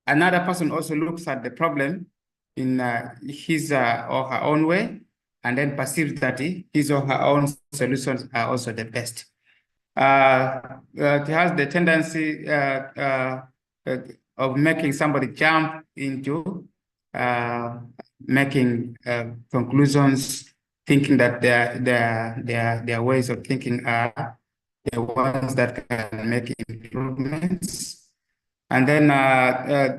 Another person also looks at the problem in his or her own way, and then perceives that his or her own solutions are also the best. It has the tendency of making somebody jump into making conclusions, thinking that their ways of thinking are the ones that can make improvements. And then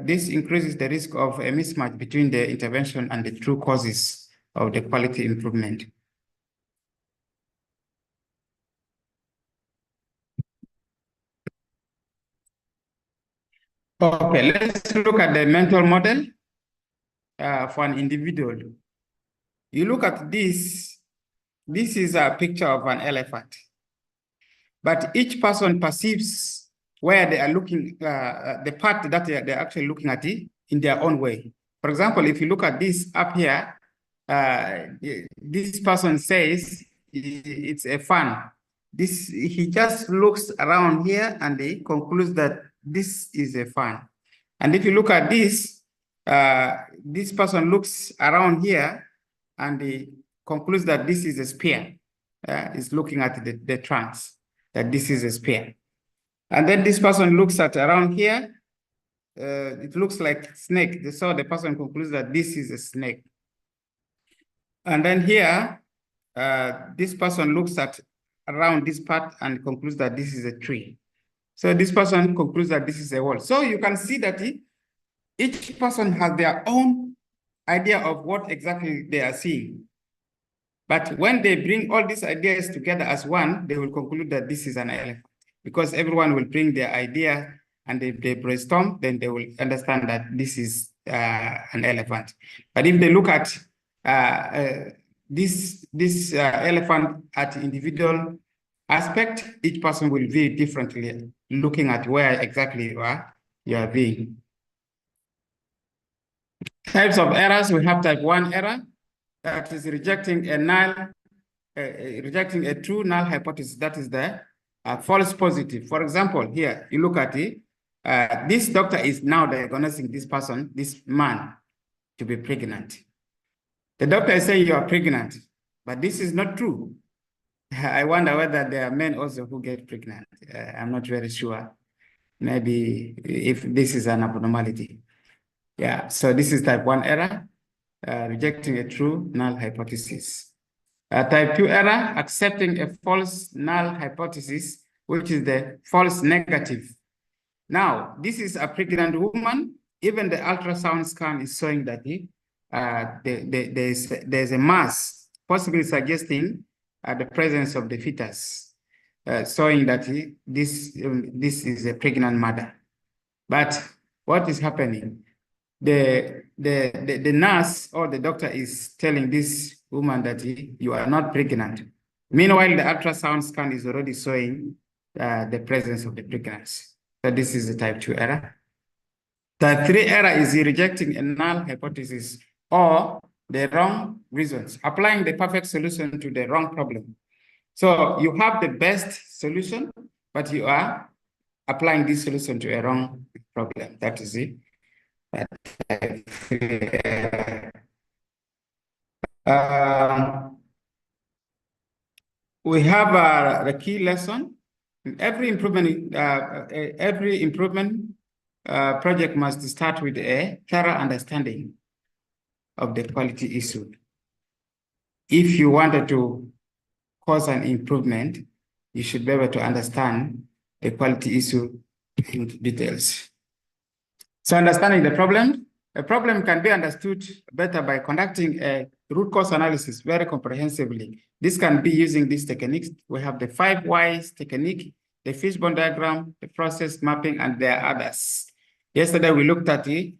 this increases the risk of a mismatch between the intervention and the true causes of the quality improvement. Okay, let's look at the mental model for an individual. You look at this is a picture of an elephant. But each person perceives where they are looking, the part that they're actually looking at it in their own way. For example, if you look at this up here, this person says it's a fan. He just looks around here and he concludes that this is a fan. And if you look at this person looks around here and he concludes that this is a spear. Is looking at the trunks, that this is a spear. And then this person looks at around here. It looks like snake. So the person concludes that this is a snake. And then here, this person looks at around this part and concludes that this is a tree. So this person concludes that this is a wall. So you can see that each person has their own idea of what exactly they are seeing. But when they bring all these ideas together as one, they will conclude that this is an elephant, because everyone will bring their idea and they brainstorm, then they will understand that this is an elephant. But if they look at this elephant at individual aspect, each person will view it differently, looking at where exactly you are viewing. Types of errors, we have type 1 error, that is rejecting a true null hypothesis, that is the false positive. For example, here, you look at it, this doctor is now diagnosing this person, this man, to be pregnant. The doctor is saying you are pregnant, but this is not true. I wonder whether there are men also who get pregnant. I'm not very sure. Maybe if this is an abnormality. Yeah, so this is type 1 error. Rejecting a true null hypothesis. Type 2 error, accepting a false null hypothesis, which is the false negative. Now, this is a pregnant woman. Even the ultrasound scan is showing that there's a mass, possibly suggesting the presence of the fetus, showing that this is a pregnant mother. But what is happening? The nurse or the doctor is telling this woman that you are not pregnant. Meanwhile, the ultrasound scan is already showing the presence of the pregnancy. So this is the type 2 error. Type 3 error is rejecting a null hypothesis or the wrong reasons, applying the perfect solution to the wrong problem. So you have the best solution, but you are applying this solution to a wrong problem. That is it. We have the key lesson. Every improvement project must start with a thorough understanding of the quality issue. If you wanted to cause an improvement, you should be able to understand the quality issue in details. So understanding the problem, a problem can be understood better by conducting a root cause analysis very comprehensively. This can be using these techniques. We have the 5 whys technique, the fishbone diagram, the process mapping, and there are others. Yesterday, we looked at the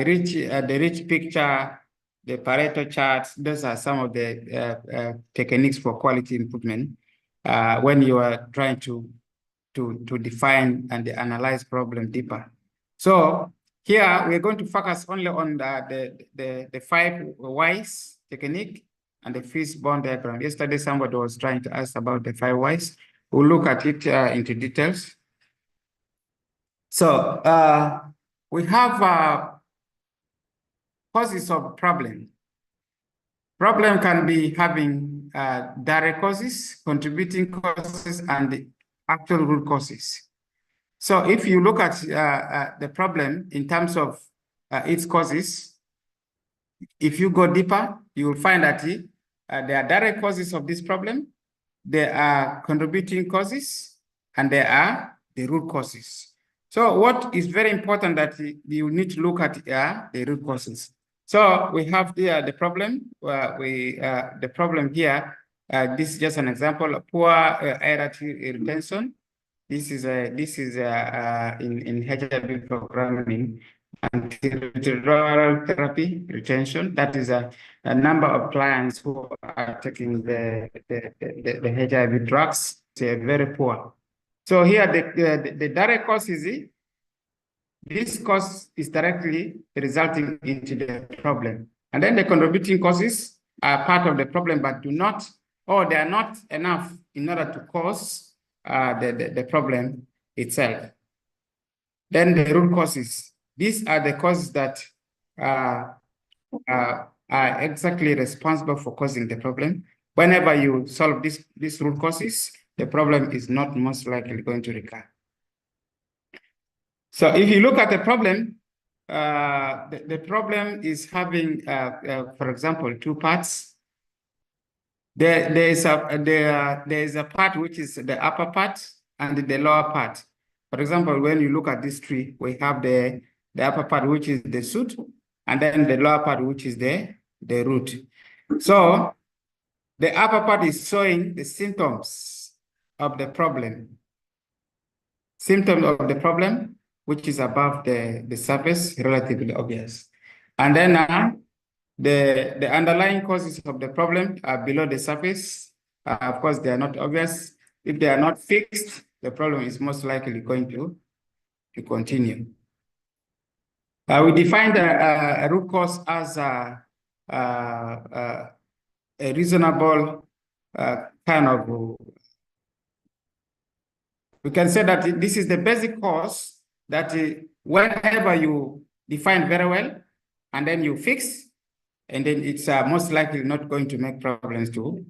rich picture, the Pareto charts. Those are some of the techniques for quality improvement when you are trying to define and analyze problem deeper. So here we're going to focus only on the 5 whys technique and the fishbone diagram. Yesterday, somebody was trying to ask about the 5 whys. We'll look at it into details. So we have causes of problem. Problem can be having direct causes, contributing causes, and the actual root causes. So if you look at the problem in terms of its causes, if you go deeper, you will find that there are direct causes of this problem, there are contributing causes, and there are the root causes. So what is very important that you need to look at the root causes. So we have here the problem. The problem here. This is just an example of poor aerative retention. This is in HIV programming, antiretroviral therapy retention. That is a number of clients who are taking the HIV drugs. They're very poor. So here the direct cause is this cause is directly resulting into the problem. And then the contributing causes are part of the problem, but do not, or they are not enough in order to cause the problem itself. Then the root causes. These are the causes that are exactly responsible for causing the problem. Whenever you solve these root causes, the problem is not most likely going to recur. So if you look at the problem, the problem is having, for example, two parts. There is a part which is the upper part and the lower part. For example, when you look at this tree, we have the upper part, which is the shoot, and then the lower part, which is the root. So the upper part is showing the symptoms of the problem. Symptoms of the problem, which is above the surface, relatively obvious. And then the underlying causes of the problem are below the surface. Of course, they are not obvious. If they are not fixed, the problem is most likely going to continue. We defined a root cause as a reasonable kind of, we can say that this is the basic cause that whenever you define very well, and then you fix, and then it's most likely not going to make problems to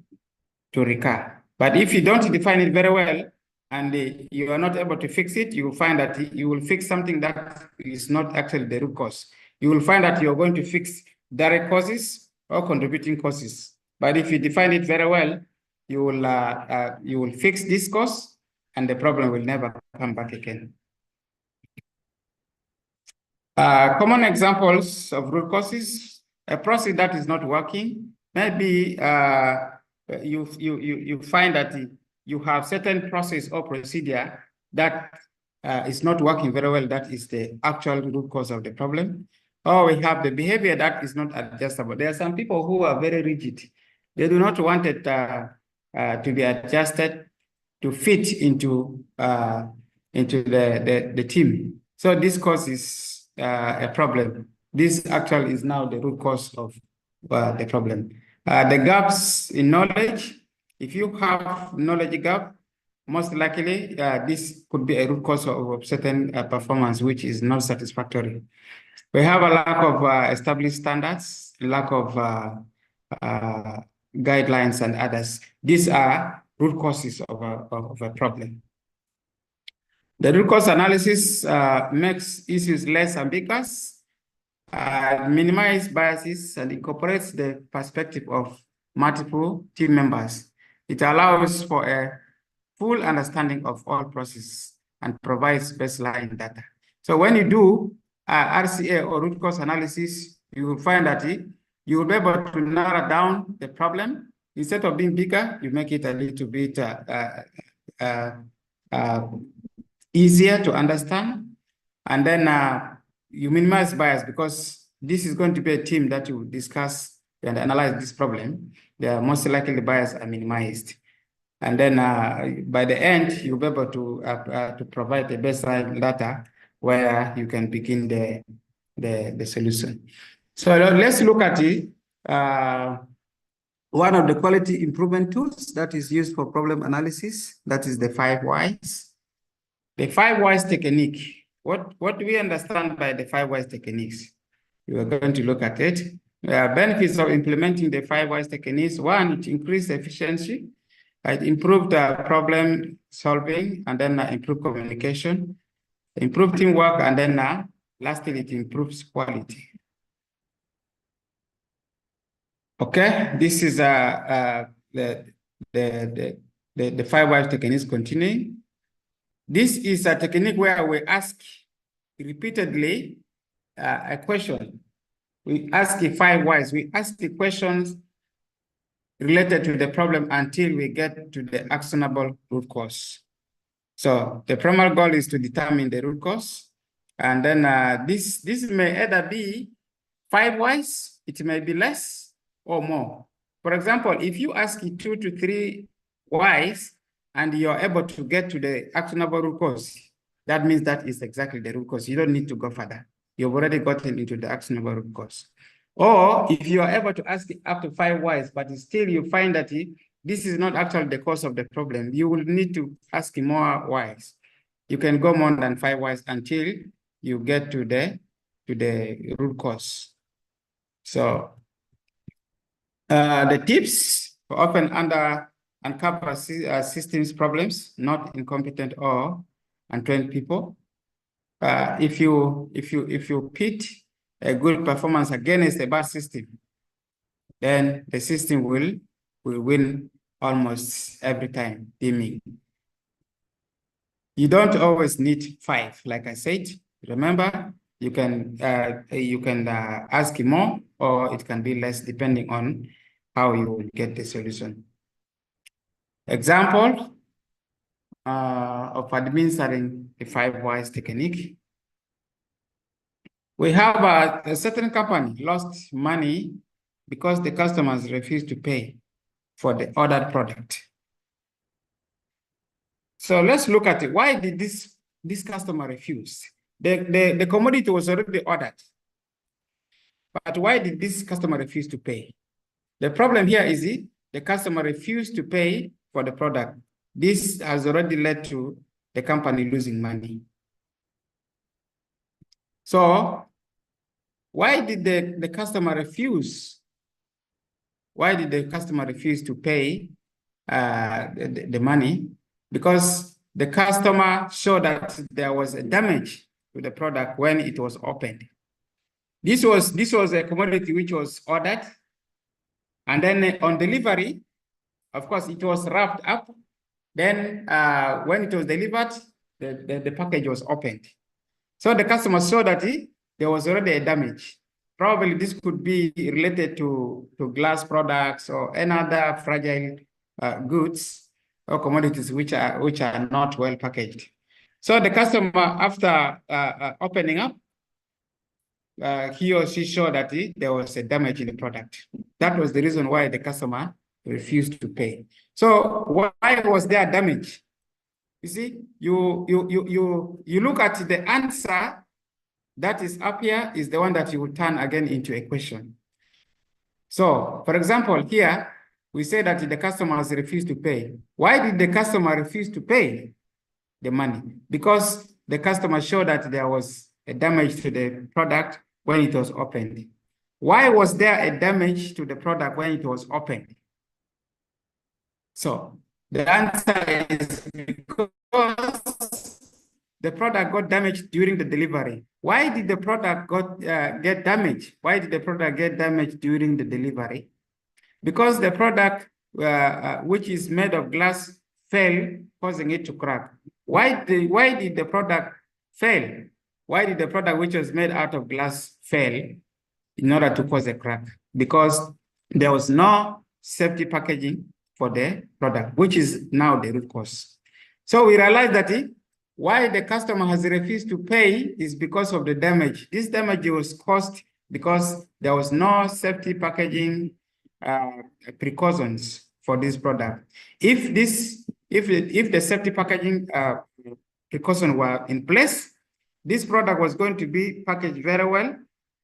recur. But if you don't define it very well, and you are not able to fix it, you will find that you will fix something that is not actually the root cause. You will find that you're going to fix direct causes or contributing causes. But if you define it very well, you will fix this cause, and the problem will never come back again. Common examples of root causes: a process that is not working. Maybe you find that you have certain process or procedure that is not working very well. That is the actual root cause of the problem. Or we have the behavior that is not adjustable. There are some people who are very rigid. They do not want it to be adjusted to fit into the team. So this causes a problem. This actually is now the root cause of the problem. The gaps in knowledge. If you have knowledge gap, most likely this could be a root cause of certain performance which is not satisfactory. We have a lack of established standards, lack of guidelines and others. These are root causes of a problem. The root cause analysis makes issues less ambiguous, minimize biases, and incorporates the perspective of multiple team members. It allows for a full understanding of all processes and provides baseline data. So when you do RCA or root cause analysis, you will find that you will be able to narrow down the problem. Instead of being bigger, you make it a little bit easier to understand. And then you minimize bias, because this is going to be a team that will discuss and analyze this problem. Most likely the bias are minimized. And then by the end, you'll be able to provide the baseline data where you can begin the solution. So let's look at it. One of the quality improvement tools that is used for problem analysis, that is the 5 whys. The 5 whys technique what do we understand by the 5 whys techniques? We are going to look at it. Benefits of implementing the 5 whys techniques. One, it increased efficiency. It improved problem solving, and then improved communication, improved teamwork, and then lastly, it improves quality. Okay, this is the 5 whys techniques continuing. This is a technique where we ask repeatedly a question. We ask the 5 whys. We ask the questions related to the problem until we get to the actionable root cause. So the primary goal is to determine the root cause. And then this may either be 5 whys, it may be less or more. For example, if you ask 2 to 3 whys and you're able to get to the actionable root cause, that means that is exactly the root cause. You don't need to go further. You've already gotten into the actionable root cause. Or if you are able to ask up to 5 whys, but still you find that this is not actually the cause of the problem, you will need to ask more whys. You can go more than 5 whys until you get to the root cause. So the tips often uncover systems problems, not incompetent or untrained people. If you pit a good performance against a bad system, then the system will win almost every time, dimming. You don't always need 5, like I said. Remember, you can ask more, or it can be less depending on how you will get the solution. Example of administering the 5 whys technique. We have a certain company lost money because the customers refused to pay for the ordered product. So let's look at it. Why did this customer refuse? The commodity was already ordered. But why did this customer refuse to pay? The problem here is the customer refused to pay for the product. This has already led to the company losing money. So why did the customer refuse? Why did the customer refuse to pay the money? Because the customer showed that there was a damage to the product when it was opened. This was a commodity which was ordered, and then on delivery, of course, it was wrapped up. Then when it was delivered, the package was opened. So the customer saw that there was already a damage. Probably this could be related to glass products or any other fragile goods or commodities which are not well packaged. So the customer, after opening up, he or she saw that there was a damage in the product. That was the reason why the customer refused to pay. So why was there damage? You see, you look at the answer that is up here is the one that you will turn again into a question. So, for example, here we say that the customer has refused to pay. Why did the customer refuse to pay the money? Because the customer showed that there was a damage to the product when it was opened. Why was there a damage to the product when it was opened? So the answer is because the product got damaged during the delivery. Why did the product get damaged? Why did the product get damaged during the delivery? Because the product, which is made of glass, fell, causing it to crack. Why did the product fail? Why did the product, which was made out of glass, fail in order to cause a crack? Because there was no safety packaging for the product, which is now the root cause. So we realized that why the customer has refused to pay is because of the damage. This damage was caused because there was no safety packaging precautions for this product. If the safety packaging precautions were in place, this product was going to be packaged very well,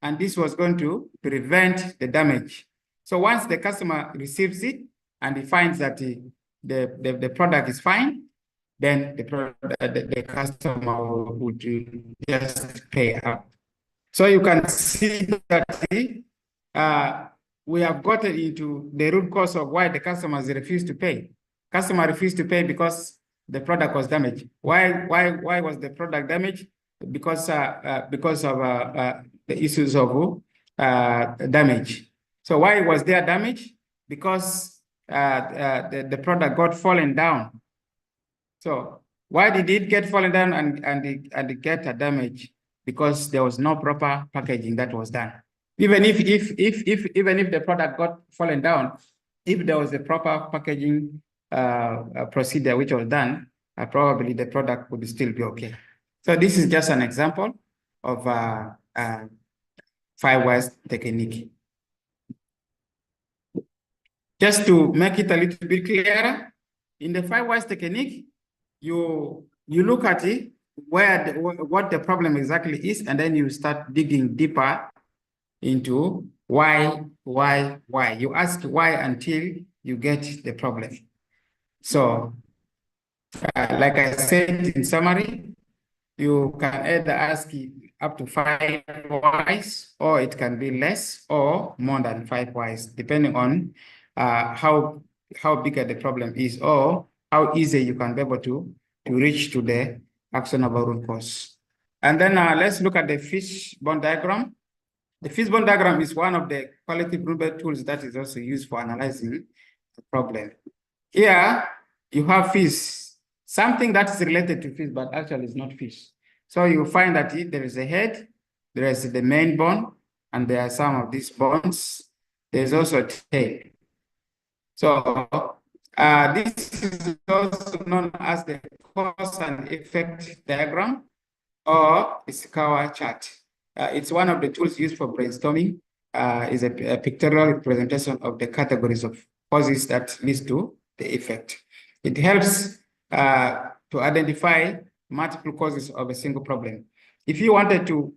and this was going to prevent the damage. So once the customer receives it and he finds that the product is fine, then the customer would just pay up. So you can see that we have gotten into the root cause of why the customers refuse to pay. Customer refused to pay because the product was damaged. Why was the product damaged? Because of the issues of damage. So why was there damage? Because the product got fallen down. So why did it get fallen down and it get a damage? Because there was no proper packaging that was done. Even if the product got fallen down, if there was a proper packaging procedure which was done, probably the product would still be okay. So this is just an example of 5 whys technique. Just to make it a little bit clearer, in the 5 whys technique, you look at it, what the problem exactly is, and then you start digging deeper into why. You ask why until you get the problem. So, like I said in summary, you can either ask up to 5 whys, or it can be less or more than 5 whys, depending on how big the problem is, or how easy you can be able to reach to the actionable root cause. And then let's look at the fishbone diagram. The fishbone diagram is one of the quality improvement tools that is also used for analyzing the problem. Here, you have fish, something that is related to fish, but actually is not fish. So you find that there is a head, there is the main bone, and there are some of these bones. There's also a tail. So this is also known as the cause and effect diagram, or Ishikawa chart. It's one of the tools used for brainstorming. Is a pictorial representation of the categories of causes that leads to the effect. It helps to identify multiple causes of a single problem. If you wanted to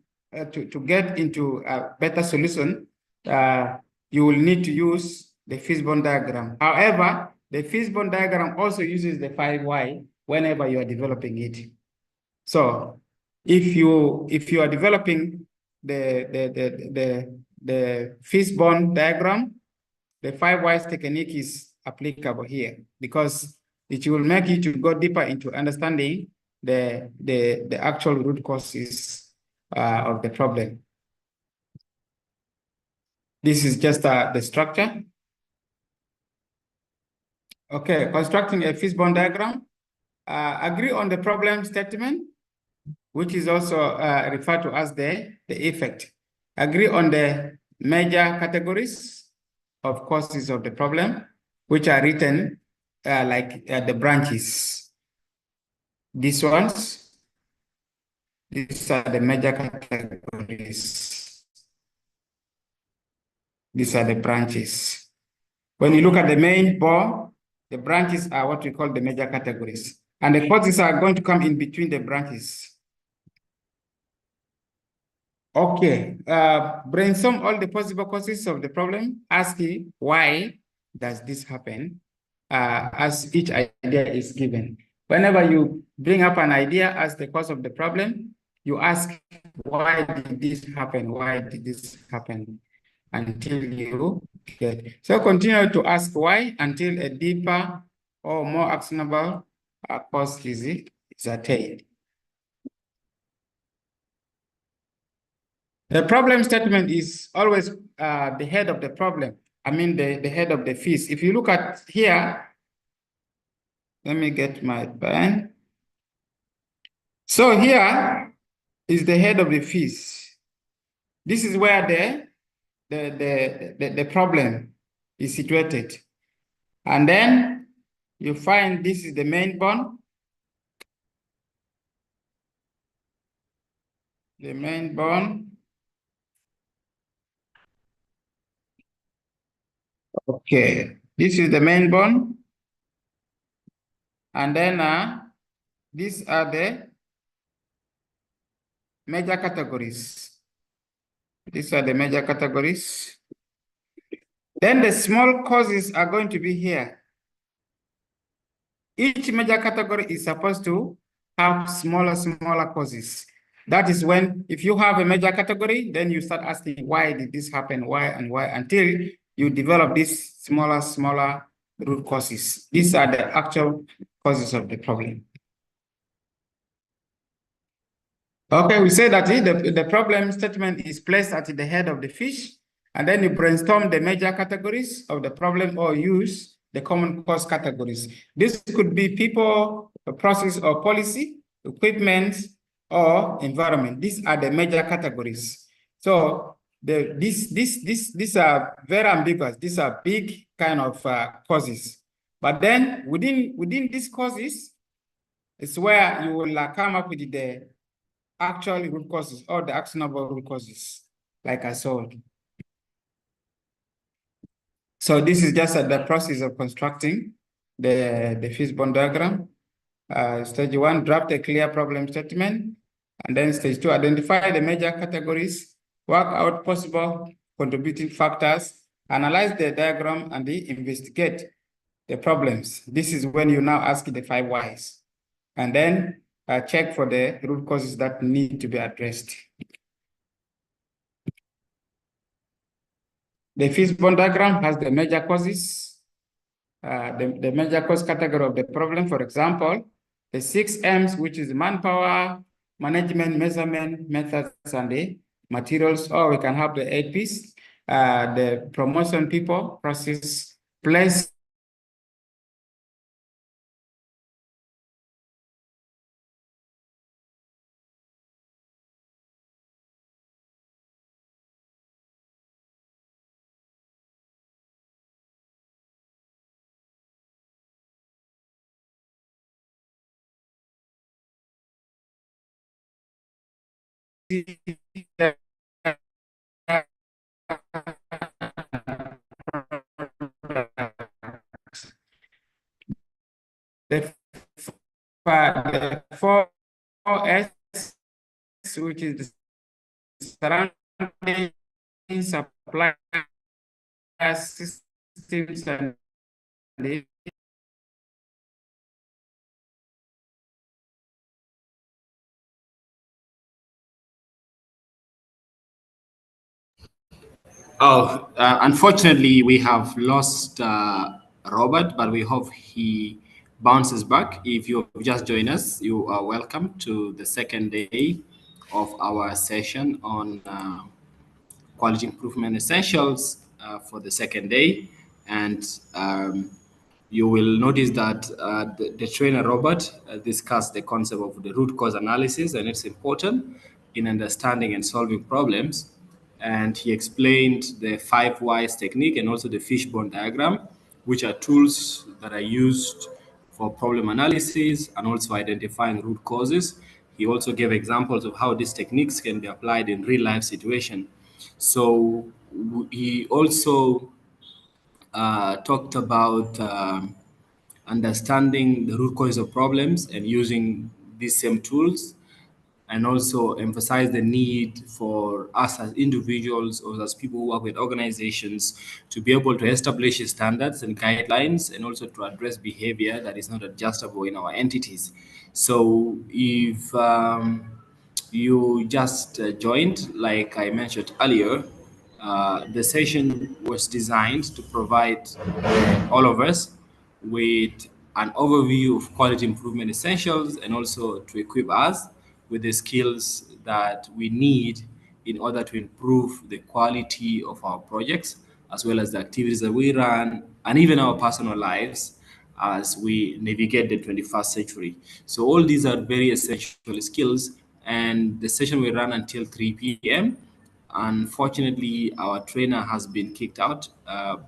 get into a better solution, you will need to use the fishbone diagram. However, the fishbone diagram also uses the 5 why whenever you are developing it. So if you are developing the fishbone diagram, the 5 whys technique is applicable here, because it will make you to go deeper into understanding the actual root causes of the problem. This is just the structure. Okay, constructing a fishbone diagram. Agree on the problem statement, which is also referred to as the effect. Agree on the major categories of causes of the problem, which are written like the branches. These ones, these are the major categories. These are the branches. When you look at the main bore, the branches are what we call the major categories. And the causes are going to come in between the branches. Okay, brainstorm all the possible causes of the problem, asking why does this happen as each idea is given. Whenever you bring up an idea as the cause of the problem, you ask, why did this happen? Why did this happen? Until you get. So continue to ask why until a deeper or more actionable cause is attained. The problem statement is always the head of the problem. I mean, the head of the fish. If you look at here, let me get my pen. So here is the head of the fish. This is where the problem is situated. And then you find this is the main bone. The main bone. Okay, this is the main bone. And then these are the major categories. These are the major categories. Then the small causes are going to be here. each major category is supposed to have smaller causes. That is when, if you have a major category, then you start asking, why did this happen? Why and why? Until you develop these smaller root causes. These are the actual causes of the problem. Okay, we say that the problem statement is placed at the head of the fish, and then you brainstorm the major categories of the problem or use the common cause categories. This could be people, process or policy, equipment, or environment. These are the major categories. So these are very ambiguous. These are big kind of causes. But then within these causes is where you will come up with the actual root causes or the actionable root causes, like I saw. So this is just the process of constructing the fishbone diagram. Stage 1, draft a clear problem statement. And then stage 2, identify the major categories, work out possible contributing factors, analyze the diagram, and investigate the problems. This is when you now ask the 5 whys. And then check for the root causes that need to be addressed. The fishbone diagram has the major causes, the major cause category of the problem. For example, the 6 M's, which is manpower, management, measurement, methods, and the materials. Or we can have the 8 P's, the promotion people, process, place, the 4S, which is the surrounding supply systems and the Unfortunately, we have lost Robert, but we hope he bounces back. If you have just joined us, you are welcome to the second day of our session on quality improvement essentials for the second day. And you will notice that the trainer Robert discussed the concept of the root cause analysis, and it's important in understanding and solving problems. And he explained the 5 whys technique and also the fishbone diagram, which are tools that are used for problem analysis and also identifying root causes. He also gave examples of how these techniques can be applied in real life situation. So he also talked about understanding the root cause of problems and using these same tools, and also emphasize the need for us as individuals or as people who work with organizations to be able to establish standards and guidelines, and also to address behavior that is not adjustable in our entities. So if you just joined, like I mentioned earlier, the session was designed to provide all of us with an overview of quality improvement essentials, and also to equip us with the skills that we need in order to improve the quality of our projects, as well as the activities that we run, and even our personal lives as we navigate the 21st century. So all these are very essential skills, and the session will run until 3 p.m. Unfortunately, our trainer has been kicked out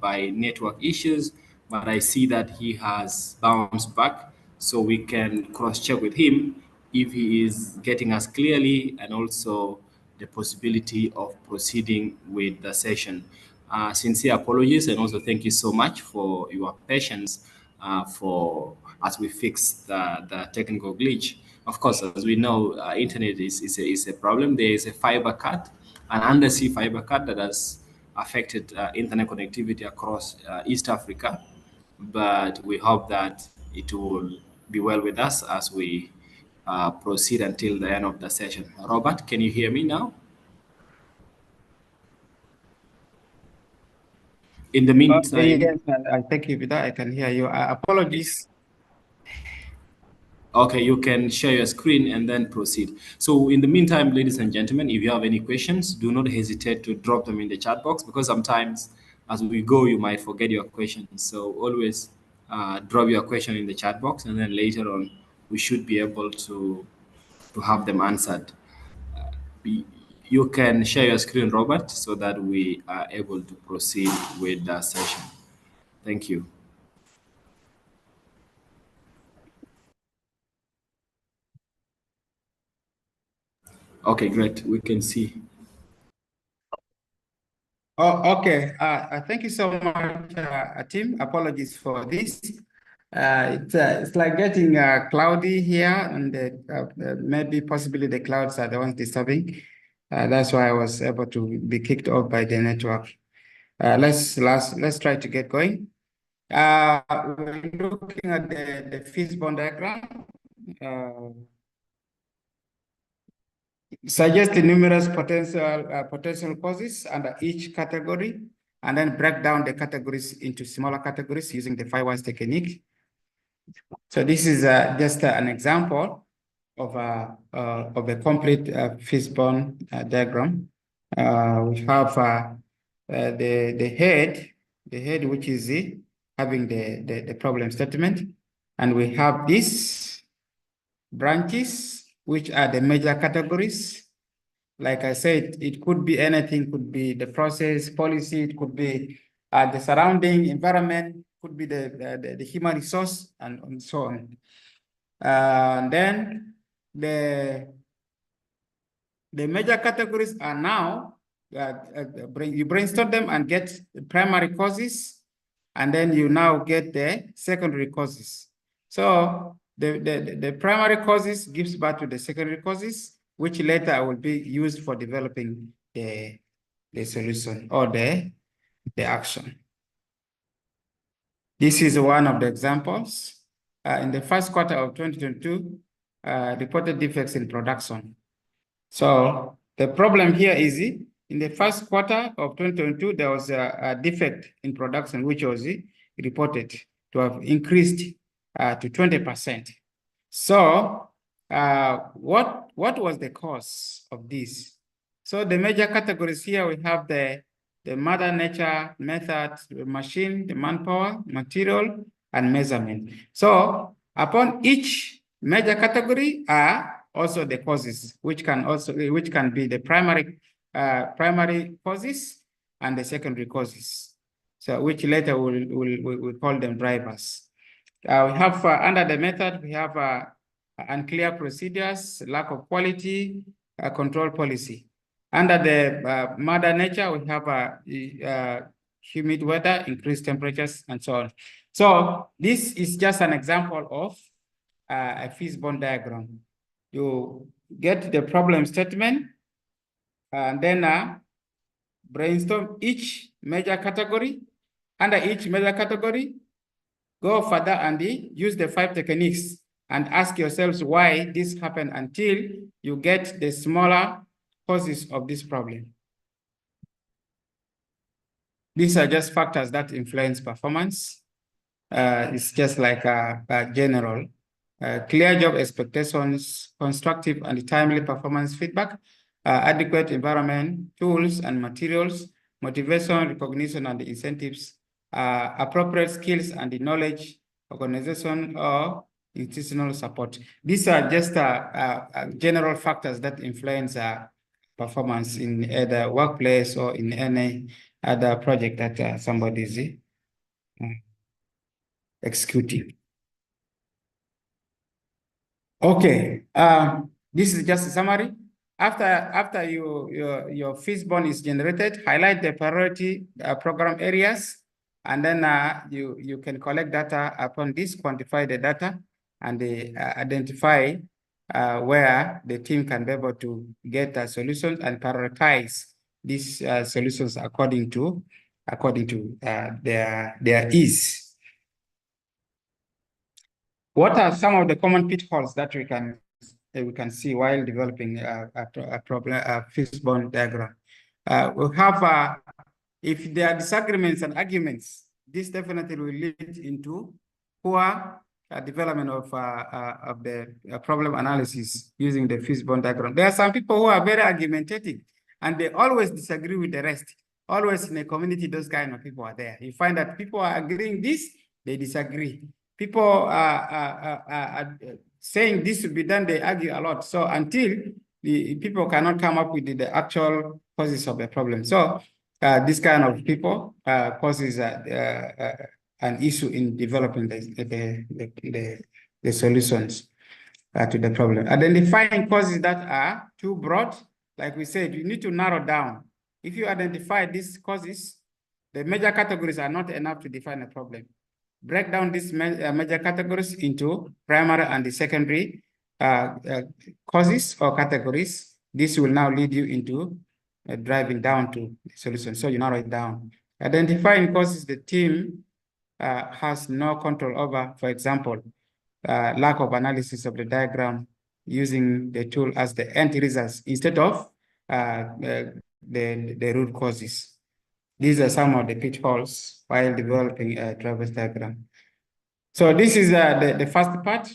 by network issues, but I see that he has bounced back, so we can cross-check with him if he is getting us clearly, and also the possibility of proceeding with the session. Sincere apologies, and also thank you so much for your patience for as we fix the technical glitch. Of course, as we know, internet is a problem. There is a fiber cut, an undersea fiber cut that has affected internet connectivity across East Africa. But we hope that it will be well with us as we proceed until the end of the session. Robert, can you hear me now? In the meantime, Yes, I thank you, Vida. I can hear you. Apologies. okay, you can share your screen and then proceed. So in the meantime, ladies and gentlemen, if you have any questions, do not hesitate to drop them in the chat box, because sometimes as we go, you might forget your questions. So always drop your question in the chat box, and then later on, we should be able to have them answered. You can share your screen, Robert, so that we are able to proceed with the session. Thank you. Okay, great. We can see. Oh, okay. Thank you so much, Tim. Apologies for this. It's like getting cloudy here, and maybe possibly the clouds are the ones disturbing. That's why I was able to be kicked off by the network. Let's try to get going. We're looking at the fishbone diagram. Suggest the numerous potential causes under each category, and then break down the categories into smaller categories using the 5 whys technique. So this is just an example of a complete fishbone diagram. We have the head which is having the problem statement, and we have these branches which are the major categories. Like I said, it could be anything, could be the process, policy, it could be the surrounding environment, could be the human resource, and so on. Then the major categories are now, you brainstorm them and get the primary causes, and then you now get the secondary causes. So the primary causes gives birth to the secondary causes, which later will be used for developing the solution or the action. This is one of the examples. In the first quarter of 2022, reported defects in production. So the problem here is in the first quarter of 2022, there was a defect in production, which was reported to have increased to 20%. So what was the cause of this? So the major categories here, we have the mother nature method, the machine, the manpower, material, and measurement. So upon each major category are also the causes, which can be the primary causes and the secondary causes. So which later we'll call them drivers. We have under the method, we have unclear procedures, lack of quality, control policy. Under the mother nature, we have humid weather, increased temperatures, and so on. So this is just an example of a fishbone diagram. You get the problem statement, and then brainstorm each major category. Under each major category, go further and use the 5 techniques and ask yourselves why this happened until you get the smaller causes of this problem. These are just factors that influence performance. It's just like a general. Clear job expectations, constructive and timely performance feedback, adequate environment, tools and materials, motivation, recognition, and incentives, appropriate skills and the knowledge, organization or institutional support. These are just general factors that influence performance in either workplace or in any other project that somebody is executing. Okay, this is just a summary. After your fishbone is generated, highlight the priority program areas, and then you can collect data upon this, quantify the data, and identify where the team can be able to get solutions and prioritize these solutions according to their ease. What are some of the common pitfalls that we can see while developing a problem, a fishbone diagram? We have if there are disagreements and arguments, this definitely will lead into poor development of the problem analysis using the fishbone diagram. There are some people who are very argumentative and they always disagree with the rest. Always in a community, those kind of people are there. You find that people are agreeing this, they disagree. People are saying this should be done, they argue a lot. So until the people cannot come up with the actual causes of the problem. So this kind of people causes an issue in developing the solutions to the problem. Identifying causes that are too broad, like we said, you need to narrow down. If you identify these causes, the major categories are not enough to define a problem. Break down these major categories into primary and the secondary causes or categories. This will now lead you into driving down to the solution. So you narrow it down. Identifying causes the team has no control over, for example, lack of analysis of the diagram using the tool as the end results instead of the root causes. These are some of the pitfalls while developing a Traverse diagram. So this is the first part.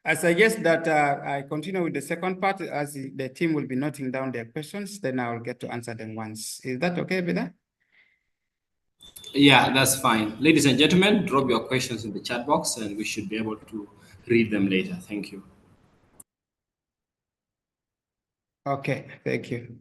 I suggest that I continue with the second part as the team will be noting down their questions, then I will get to answer them once. Is that okay, Bida? Yeah, that's fine. Ladies and gentlemen, drop your questions in the chat box and we should be able to read them later. Thank you. Okay, thank you.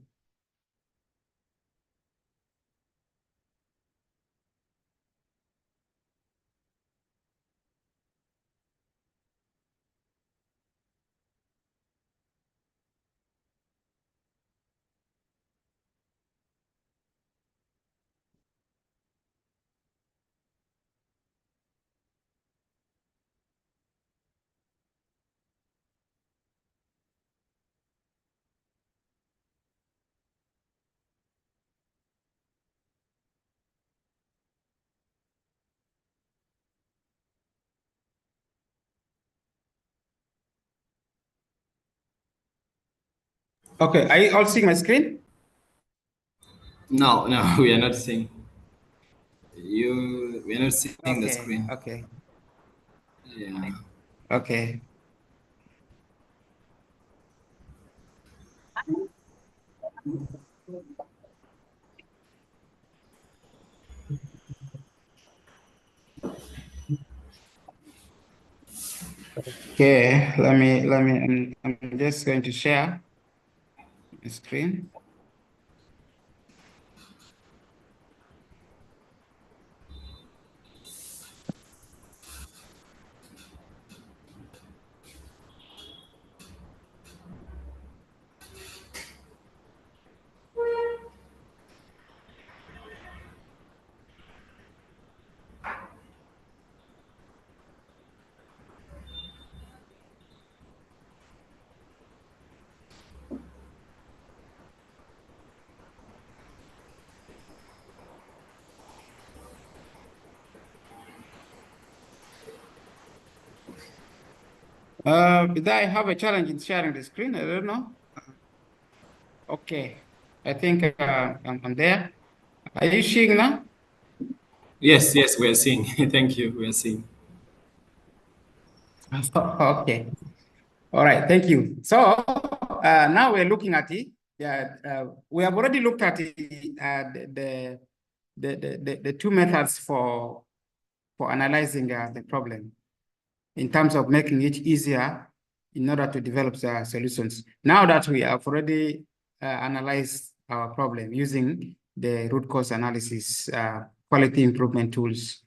Okay, are you all seeing my screen? No, no, we are not seeing we are not seeing the Okay, screen. okay, Yeah. okay. Okay, I'm just going to share the screen. Did I have a challenge in sharing the screen? I don't know. Okay, I think I'm there. Are you seeing now? Yes, yes, we are seeing. Thank you. We are seeing. Okay. All right. Thank you. So now we're looking at it. Yeah, we have already looked at the two methods for analyzing the problem in terms of making it easier in order to develop the solutions. Now that we have already analyzed our problem using the root cause analysis, quality improvement tools,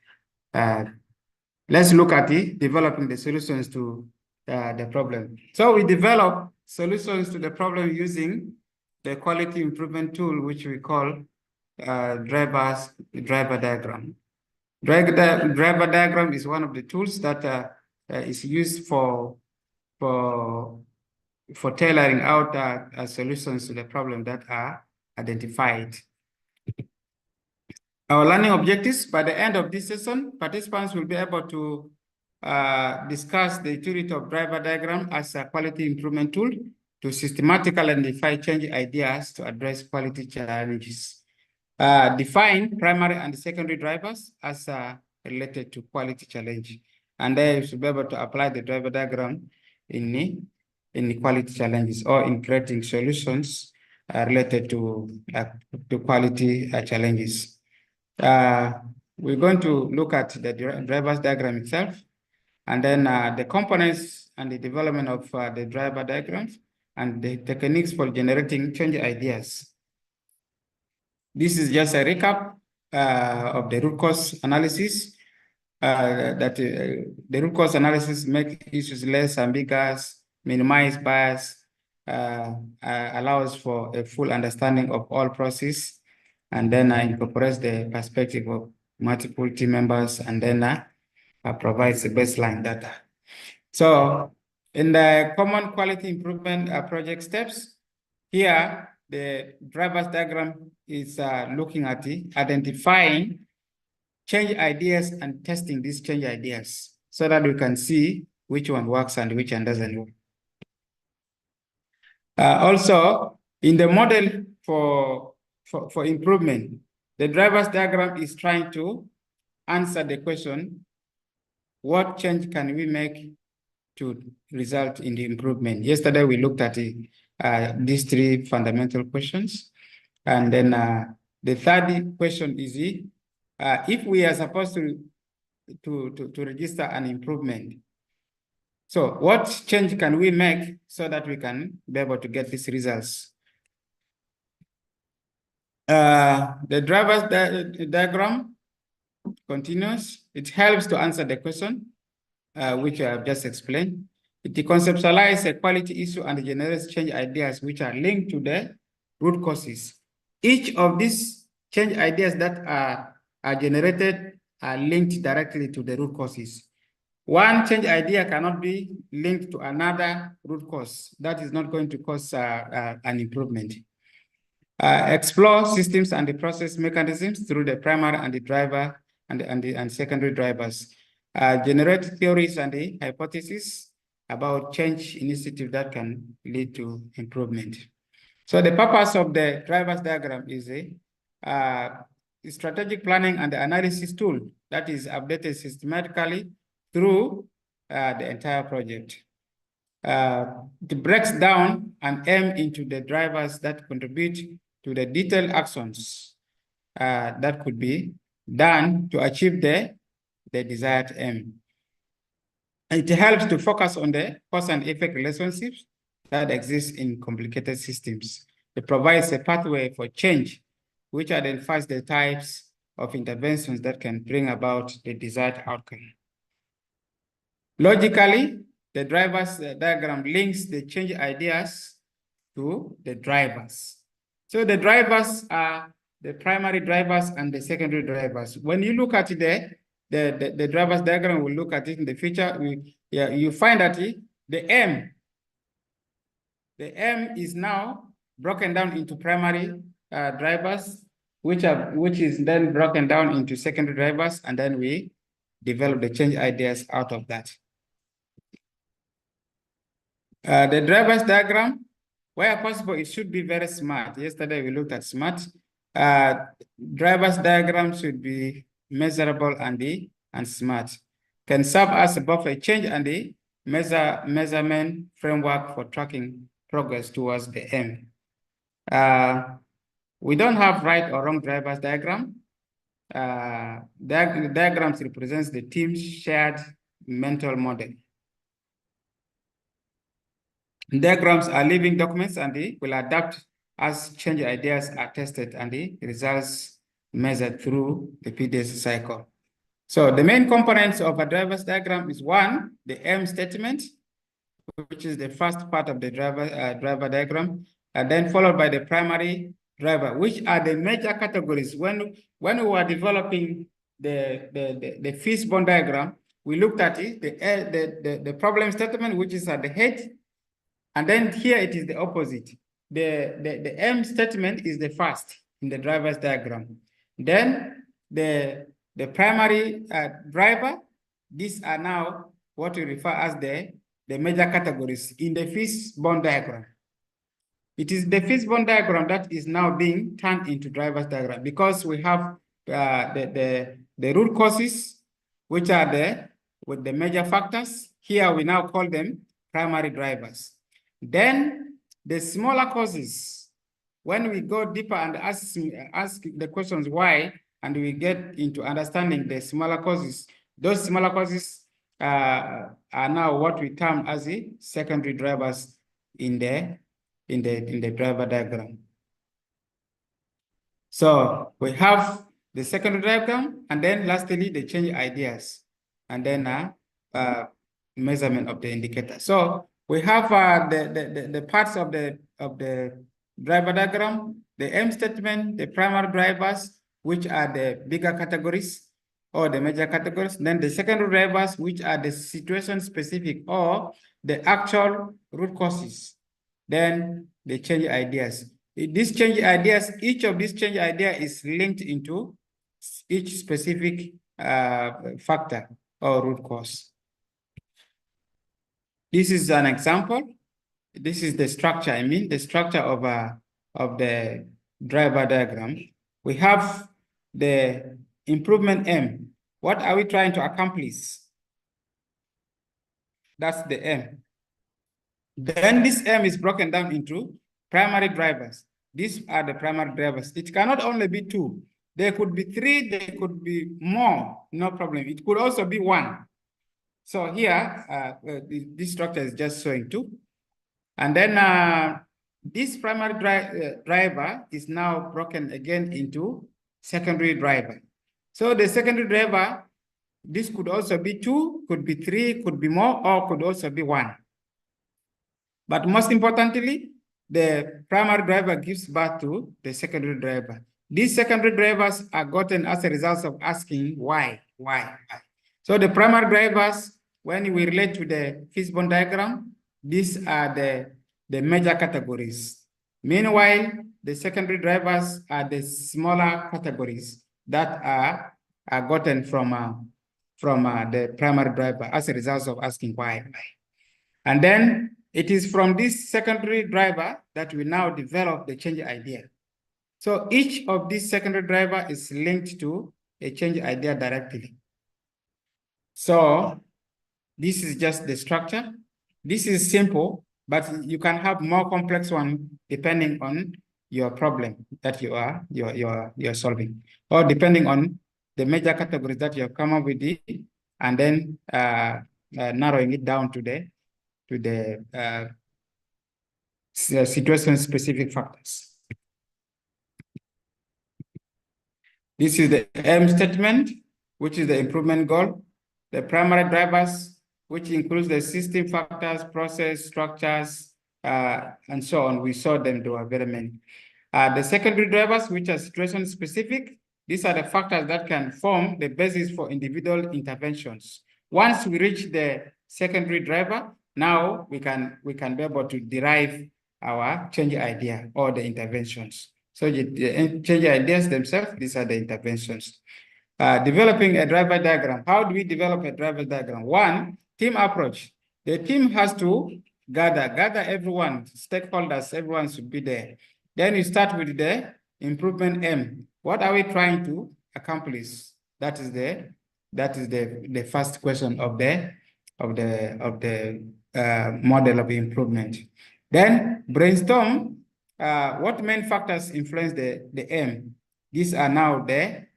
let's look at it, developing the solutions to the problem. So we develop solutions to the problem using the quality improvement tool, which we call driver diagram. Driver diagram is one of the tools that is used for tailoring out solutions to the problem that are identified. Our learning objectives, by the end of this session, participants will be able to discuss the utility of driver diagram as a quality improvement tool to systematically identify change ideas to address quality challenges. Define primary and secondary drivers as related to quality challenge. And then you should be able to apply the driver diagram in the quality challenges or in creating solutions related to quality challenges. We're going to look at the driver's diagram itself, and then the components and the development of the driver diagrams and the techniques for generating change ideas. This is just a recap of the root cause analysis. The root cause analysis make issues less ambiguous, minimize bias, allows for a full understanding of all process, and then incorporates the perspective of multiple team members, and then provides the baseline data. So in the common quality improvement project steps, here the driver's diagram is looking at identifying change ideas and testing these change ideas so that we can see which one works and which one doesn't work. Also, in the model for improvement, the driver's diagram is trying to answer the question, what change can we make to result in the improvement? Yesterday, we looked at these three fundamental questions. And then the third question is, if we are supposed to register an improvement, so what change can we make so that we can be able to get these results? The driver's diagram continues. It helps to answer the question, which I have just explained. It conceptualizes a quality issue and generates change ideas which are linked to the root causes. Each of these change ideas that are generated are linked directly to the root causes. One change idea cannot be linked to another root cause. That is not going to cause an improvement. Explore systems and the process mechanisms through the primary and the driver and secondary drivers. Generate theories and the hypotheses about change initiative that can lead to improvement. So the purpose of the driver's diagram is a strategic planning and analysis tool that is updated systematically through the entire project. It breaks down and aim into the drivers that contribute to the detailed actions that could be done to achieve the desired aim. It helps to focus on the cause and effect relationships that exist in complicated systems. It provides a pathway for change, which identifies the types of interventions that can bring about the desired outcome. Logically, the driver's diagram links the change ideas to the drivers. So the drivers are the primary drivers and the secondary drivers. When you look at the driver's diagram, we'll look at it in the future. You find that the M is now broken down into primary drivers, which is then broken down into secondary drivers, and then we develop the change ideas out of that. The driver's diagram, where possible, it should be very smart. Yesterday we looked at smart. Driver's diagram should be measurable and smart. Can serve as both a change and a measurement framework for tracking progress towards the aim. We don't have right or wrong driver's diagram. Diagrams represents the team's shared mental model. Diagrams are living documents and they will adapt as change ideas are tested and the results measured through the PDS cycle. So the main components of a driver's diagram is one, the aim statement, which is the first part of the driver diagram, and then followed by the primary driver, which are the major categories. When we were developing the fishbone diagram, we looked at it, the problem statement, which is at the head, and then here it is the opposite. The aim statement is the first in the driver's diagram. Then the primary driver These are now what we refer as the major categories in the fishbone diagram. It is the fishbone diagram that is now being turned into driver's diagram because we have the root causes, which are with the major factors. Here we now call them primary drivers. Then the smaller causes, when we go deeper and ask the questions why, and we get into understanding the smaller causes, those smaller causes are now what we term as the secondary drivers in the driver diagram. So we have the secondary diagram, and then lastly the change ideas, and then measurement of the indicator. So we have the parts of the driver diagram, the M statement, the primary drivers, which are the bigger categories or the major categories, then the secondary drivers, which are the situation specific or the actual root causes, then the change ideas. These change ideas, each of these change idea is linked into each specific factor or root cause. This is an example. This is the structure, the structure of the driver diagram. We have the improvement M. What are we trying to accomplish? That's the M. Then this M is broken down into primary drivers. These are the primary drivers. It cannot only be two. There could be three, there could be more, no problem. It could also be one. So here, this structure is just showing two. And then this primary driver is now broken again into secondary driver. So the secondary driver, this could also be two, could be three, could be more, or could also be one. But most importantly, the primary driver gives birth to the secondary driver. These secondary drivers are gotten as a result of asking why. So the primary drivers, when we relate to the fishbone diagram, these are the major categories. Meanwhile, the secondary drivers are the smaller categories that are gotten from the primary driver as a result of asking why. And then it is from this secondary driver that we now develop the change idea. So each of these secondary driver is linked to a change idea directly. So this is just the structure. This is simple, but you can have more complex one depending on your problem that you're solving, or depending on the major categories that you have come up with it, and then narrowing it down to the situation-specific factors. This is the M statement, which is the improvement goal. The primary drivers, which includes the system factors, process, structures, and so on. We saw them, there were very many. The secondary drivers, which are situation-specific, these are the factors that can form the basis for individual interventions. Once we reach the secondary driver, now we can be able to derive our change idea or the interventions. So the change ideas themselves, these are the interventions. Developing a driver diagram. How do we develop a driver diagram? One, team approach. The team has to gather everyone, stakeholders, everyone should be there. Then you start with the improvement M. What are we trying to accomplish? That is the first question of the model of improvement. Then brainstorm what main factors influence the M. These are now the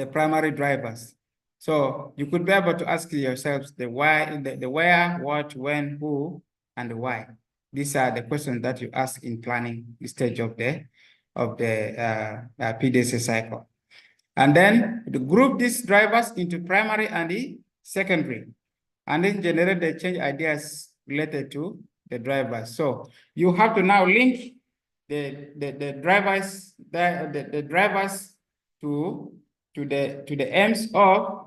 primary drivers. So you could be able to ask yourselves the why, the where, what, when, who, and the why. These are the questions that you ask in planning stage of the PDCA cycle. And then to group these drivers into primary and the secondary, and then generate the change ideas related to the drivers. So you have to now link the drivers to the M's of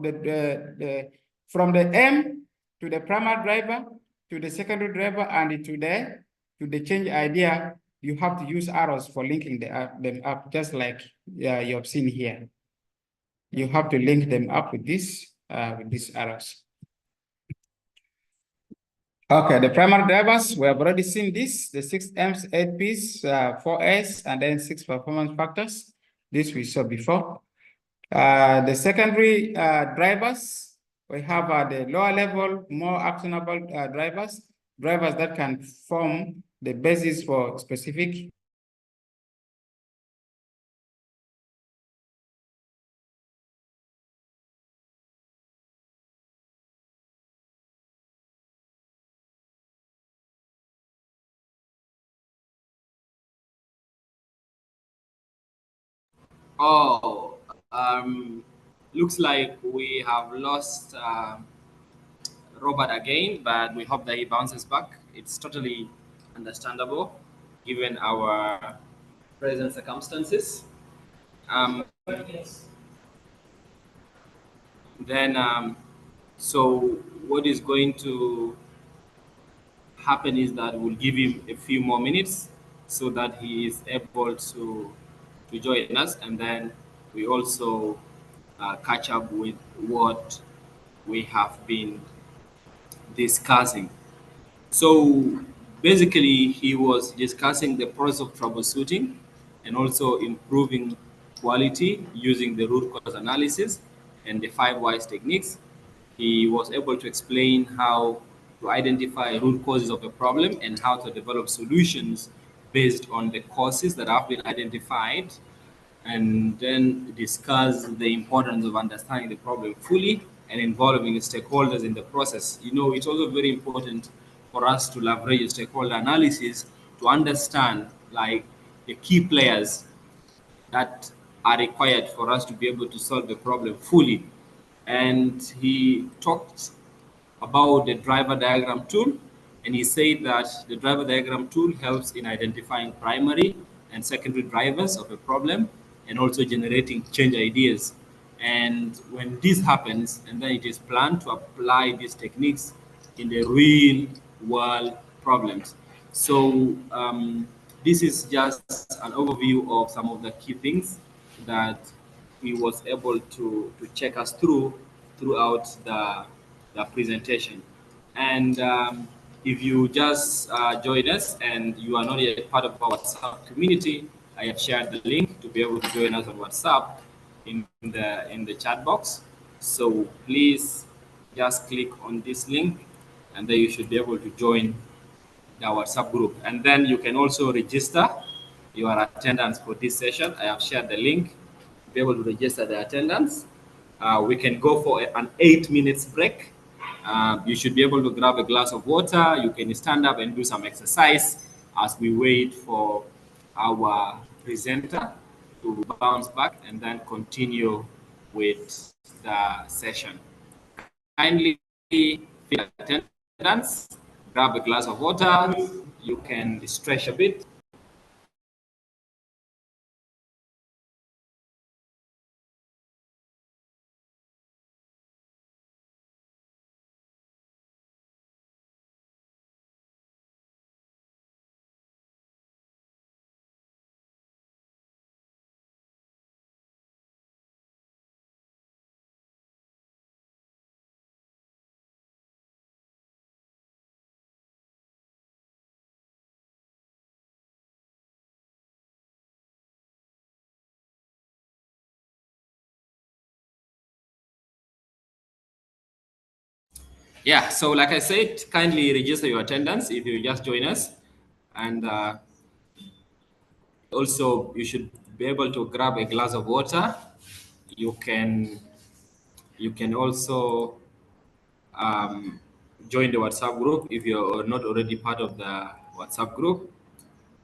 from the M to the primary driver to the secondary driver and to the change idea. You have to use arrows for linking them up, just like you have seen here. You have to link them up with this, with these errors. Okay, the primary drivers, we have already seen this, the 6 M's, 8 P's, 4 S, and then 6 performance factors. This we saw before. The secondary drivers, we have the lower level, more actionable drivers that can form the basis for specific Oh, looks like we have lost Robert again, but we hope that he bounces back. It's totally understandable given our present circumstances. Um, then, so what is going to happen is that we'll give him a few more minutes so that he is able to join us, and then we also catch up with what we have been discussing. So basically, he was discussing the process of troubleshooting and also improving quality using the root cause analysis and the 5 whys techniques. He was able to explain how to identify root causes of a problem and how to develop solutions based on the causes that have been identified, and then discuss the importance of understanding the problem fully and involving stakeholders in the process. You know, it's also very important for us to leverage stakeholder analysis to understand like the key players that are required for us to be able to solve the problem fully. And he talked about the driver diagram tool, and he said that the driver diagram tool helps in identifying primary and secondary drivers of a problem and also generating change ideas. And when this happens, and then it is planned to apply these techniques in the real world problems. So this is just an overview of some of the key things that he was able to check us through throughout the presentation. And if you just joined us and you are not yet part of our WhatsApp community, I have shared the link to be able to join us on WhatsApp in the chat box. So please just click on this link, and then you should be able to join our subgroup. And then you can also register your attendance for this session. I have shared the link to be able to register the attendance. We can go for an 8 minutes break. You should be able to grab a glass of water. You can stand up and do some exercise as we wait for our presenter to bounce back and then continue with the session. Kindly fill attendance, grab a glass of water, you can stretch a bit. Yeah, so like I said, kindly register your attendance if you just join us. And also, you should be able to grab a glass of water. You can also join the WhatsApp group if you're not already part of the WhatsApp group.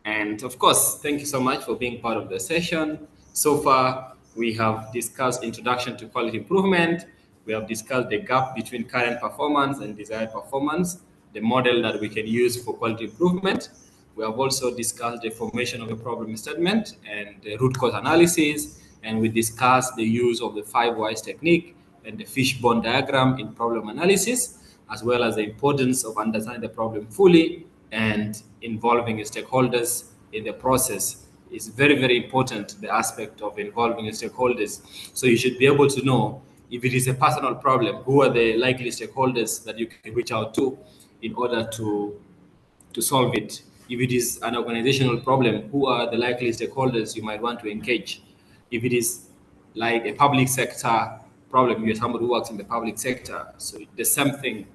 And of course, thank you so much for being part of the session. So far, we have discussed introduction to quality improvement. We have discussed the gap between current performance and desired performance, the model that we can use for quality improvement. We have also discussed the formation of a problem statement and the root cause analysis. And we discussed the use of the 5 whys technique and the fishbone diagram in problem analysis, as well as the importance of understanding the problem fully and involving stakeholders in the process. Is very, very important, the aspect of involving stakeholders. So you should be able to know If it is a personal problem, who are the likely stakeholders that you can reach out to in order to solve it? If it is an organizational problem, who are the likely stakeholders you might want to engage? If it is like a public sector problem, you're somebody who works in the public sector, so the same thing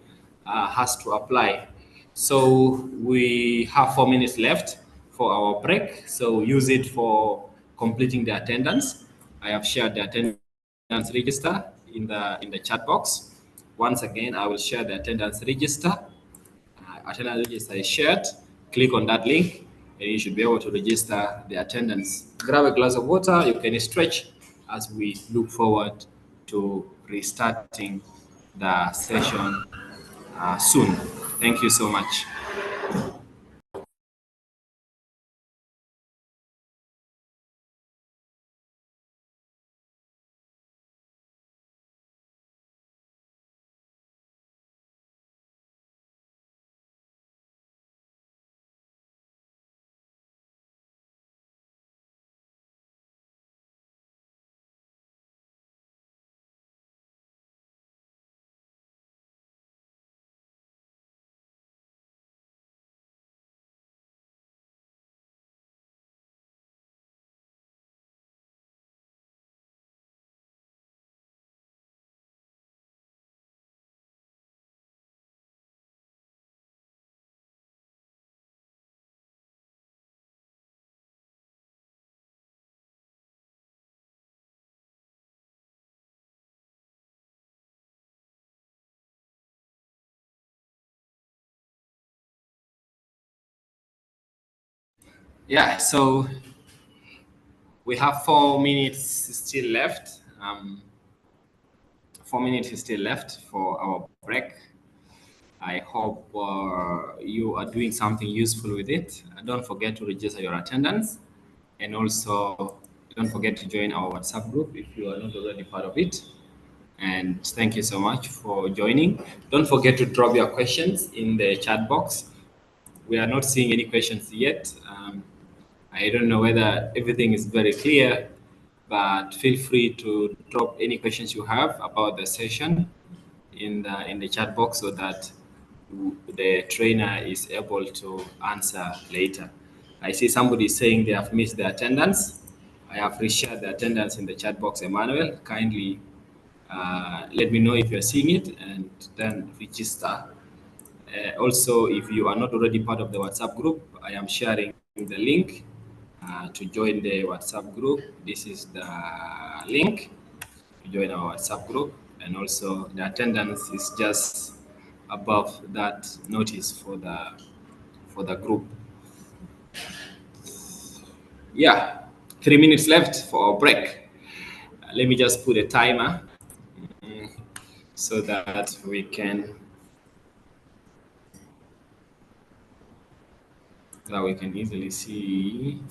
has to apply. So we have 4 minutes left for our break, so use it for completing the attendance. I have shared the attendance register in the chat box. Once again, I will share the attendance register. Attendance register is shared. Click on that link, and you should be able to register the attendance. Grab a glass of water. You can stretch as we look forward to restarting the session soon. Thank you so much. Yeah, so we have 4 minutes still left. 4 minutes is still left for our break. I hope you are doing something useful with it. Don't forget to register your attendance, and also don't forget to join our WhatsApp group if you are not already part of it. And thank you so much for joining. Don't forget to drop your questions in the chat box. We are not seeing any questions yet. I don't know whether everything is very clear, but feel free to drop any questions you have about the session in the chat box so that the trainer is able to answer later. I see somebody saying they have missed the attendance. I have reshared the attendance in the chat box. Emmanuel, kindly let me know if you're seeing it and then register. Also, if you are not already part of the WhatsApp group, I am sharing the link to join the WhatsApp group. This is the link to join our WhatsApp group, and also the attendance is just above that notice for the group. Yeah, 3 minutes left for our break. Let me just put a timer so that we can easily see.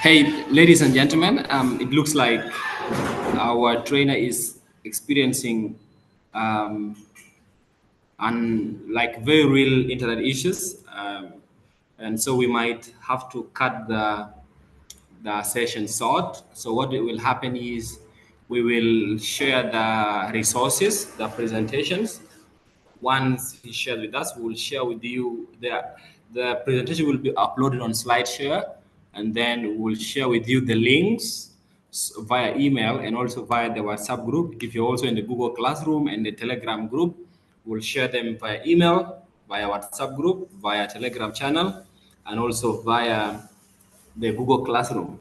Hey, ladies and gentlemen, it looks like our trainer is experiencing um, like very real internet issues, and so we might have to cut the session short. So what will happen is we will share the resources, the presentations. Once he shared with us, we will share with you the presentation will be uploaded on SlideShare, and then we will share with you the links via email and also via the WhatsApp group. If you're also in the Google Classroom and the Telegram group, we'll share them via email, via WhatsApp group, via Telegram channel, and also via the Google Classroom.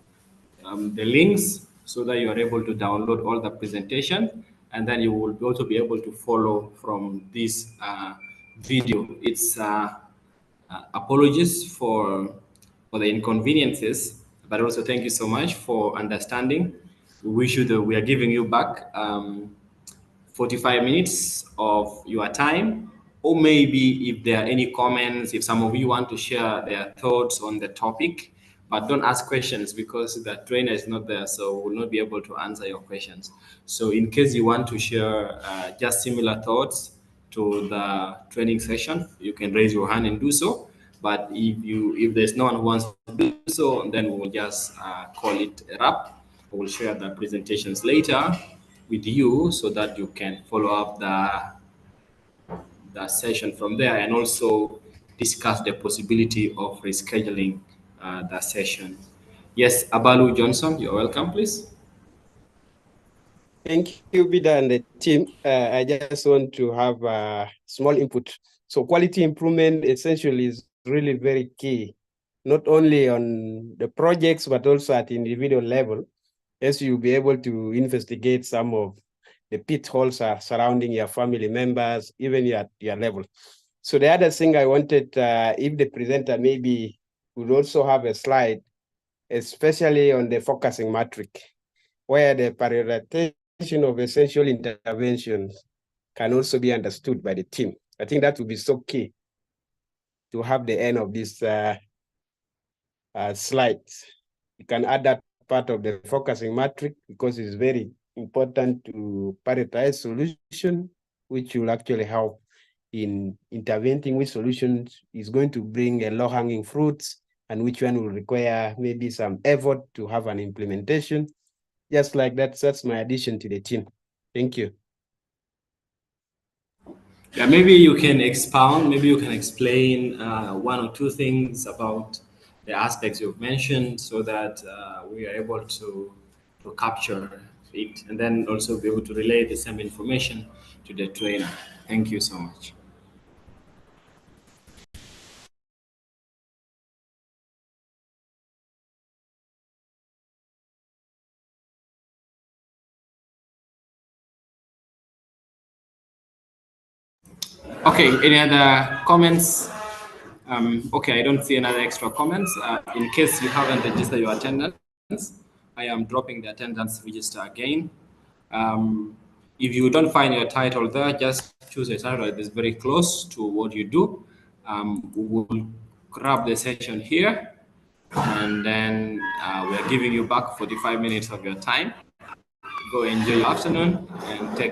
The links so that you are able to download all the presentation, and then you will also be able to follow from this video. It's apologies for the inconveniences, but also thank you so much for understanding. We are giving you back 45 minutes of your time, or maybe if there are any comments, if some of you want to share their thoughts on the topic, but don't ask questions because the trainer is not there, so we'll not be able to answer your questions. So in case you want to share just similar thoughts to the training session, you can raise your hand and do so. But if there's no one who wants to do so, then we'll just call it a wrap. We'll share the presentations later with you so that you can follow up the session from there and also discuss the possibility of rescheduling the session. Yes, Abalu Johnson, you're welcome, please. Thank you, Bida and the team. I just want to have a small input. So quality improvement essentially is really very key, not only on the projects, but also at individual level, as you'll be able to investigate some of the pitfalls surrounding your family members, even your level. So the other thing I wanted, if the presenter maybe would also have a slide, especially on the focusing metric, where the prioritization of essential interventions can also be understood by the team. I think that would be so key to have the end of this slides. You can add that part of the focusing metric because it's very important to prioritize solution, which will actually help in intervening which solutions is going to bring a low-hanging fruits and which one will require maybe some effort to have an implementation. Just like that, that's my addition to the team. Thank you. Yeah, maybe you can expound, maybe you can explain one or two things about the aspects you've mentioned so that we are able to capture it and then also be able to relay the same information to the trainer. Thank you so much. Okay, any other comments? Okay, I don't see another extra comments. In case you haven't registered your attendance, I am dropping the attendance register again. If you don't find your title there, just choose a title that is very close to what you do. We will grab the session here, and then we're giving you back 45 minutes of your time. Go enjoy your afternoon and take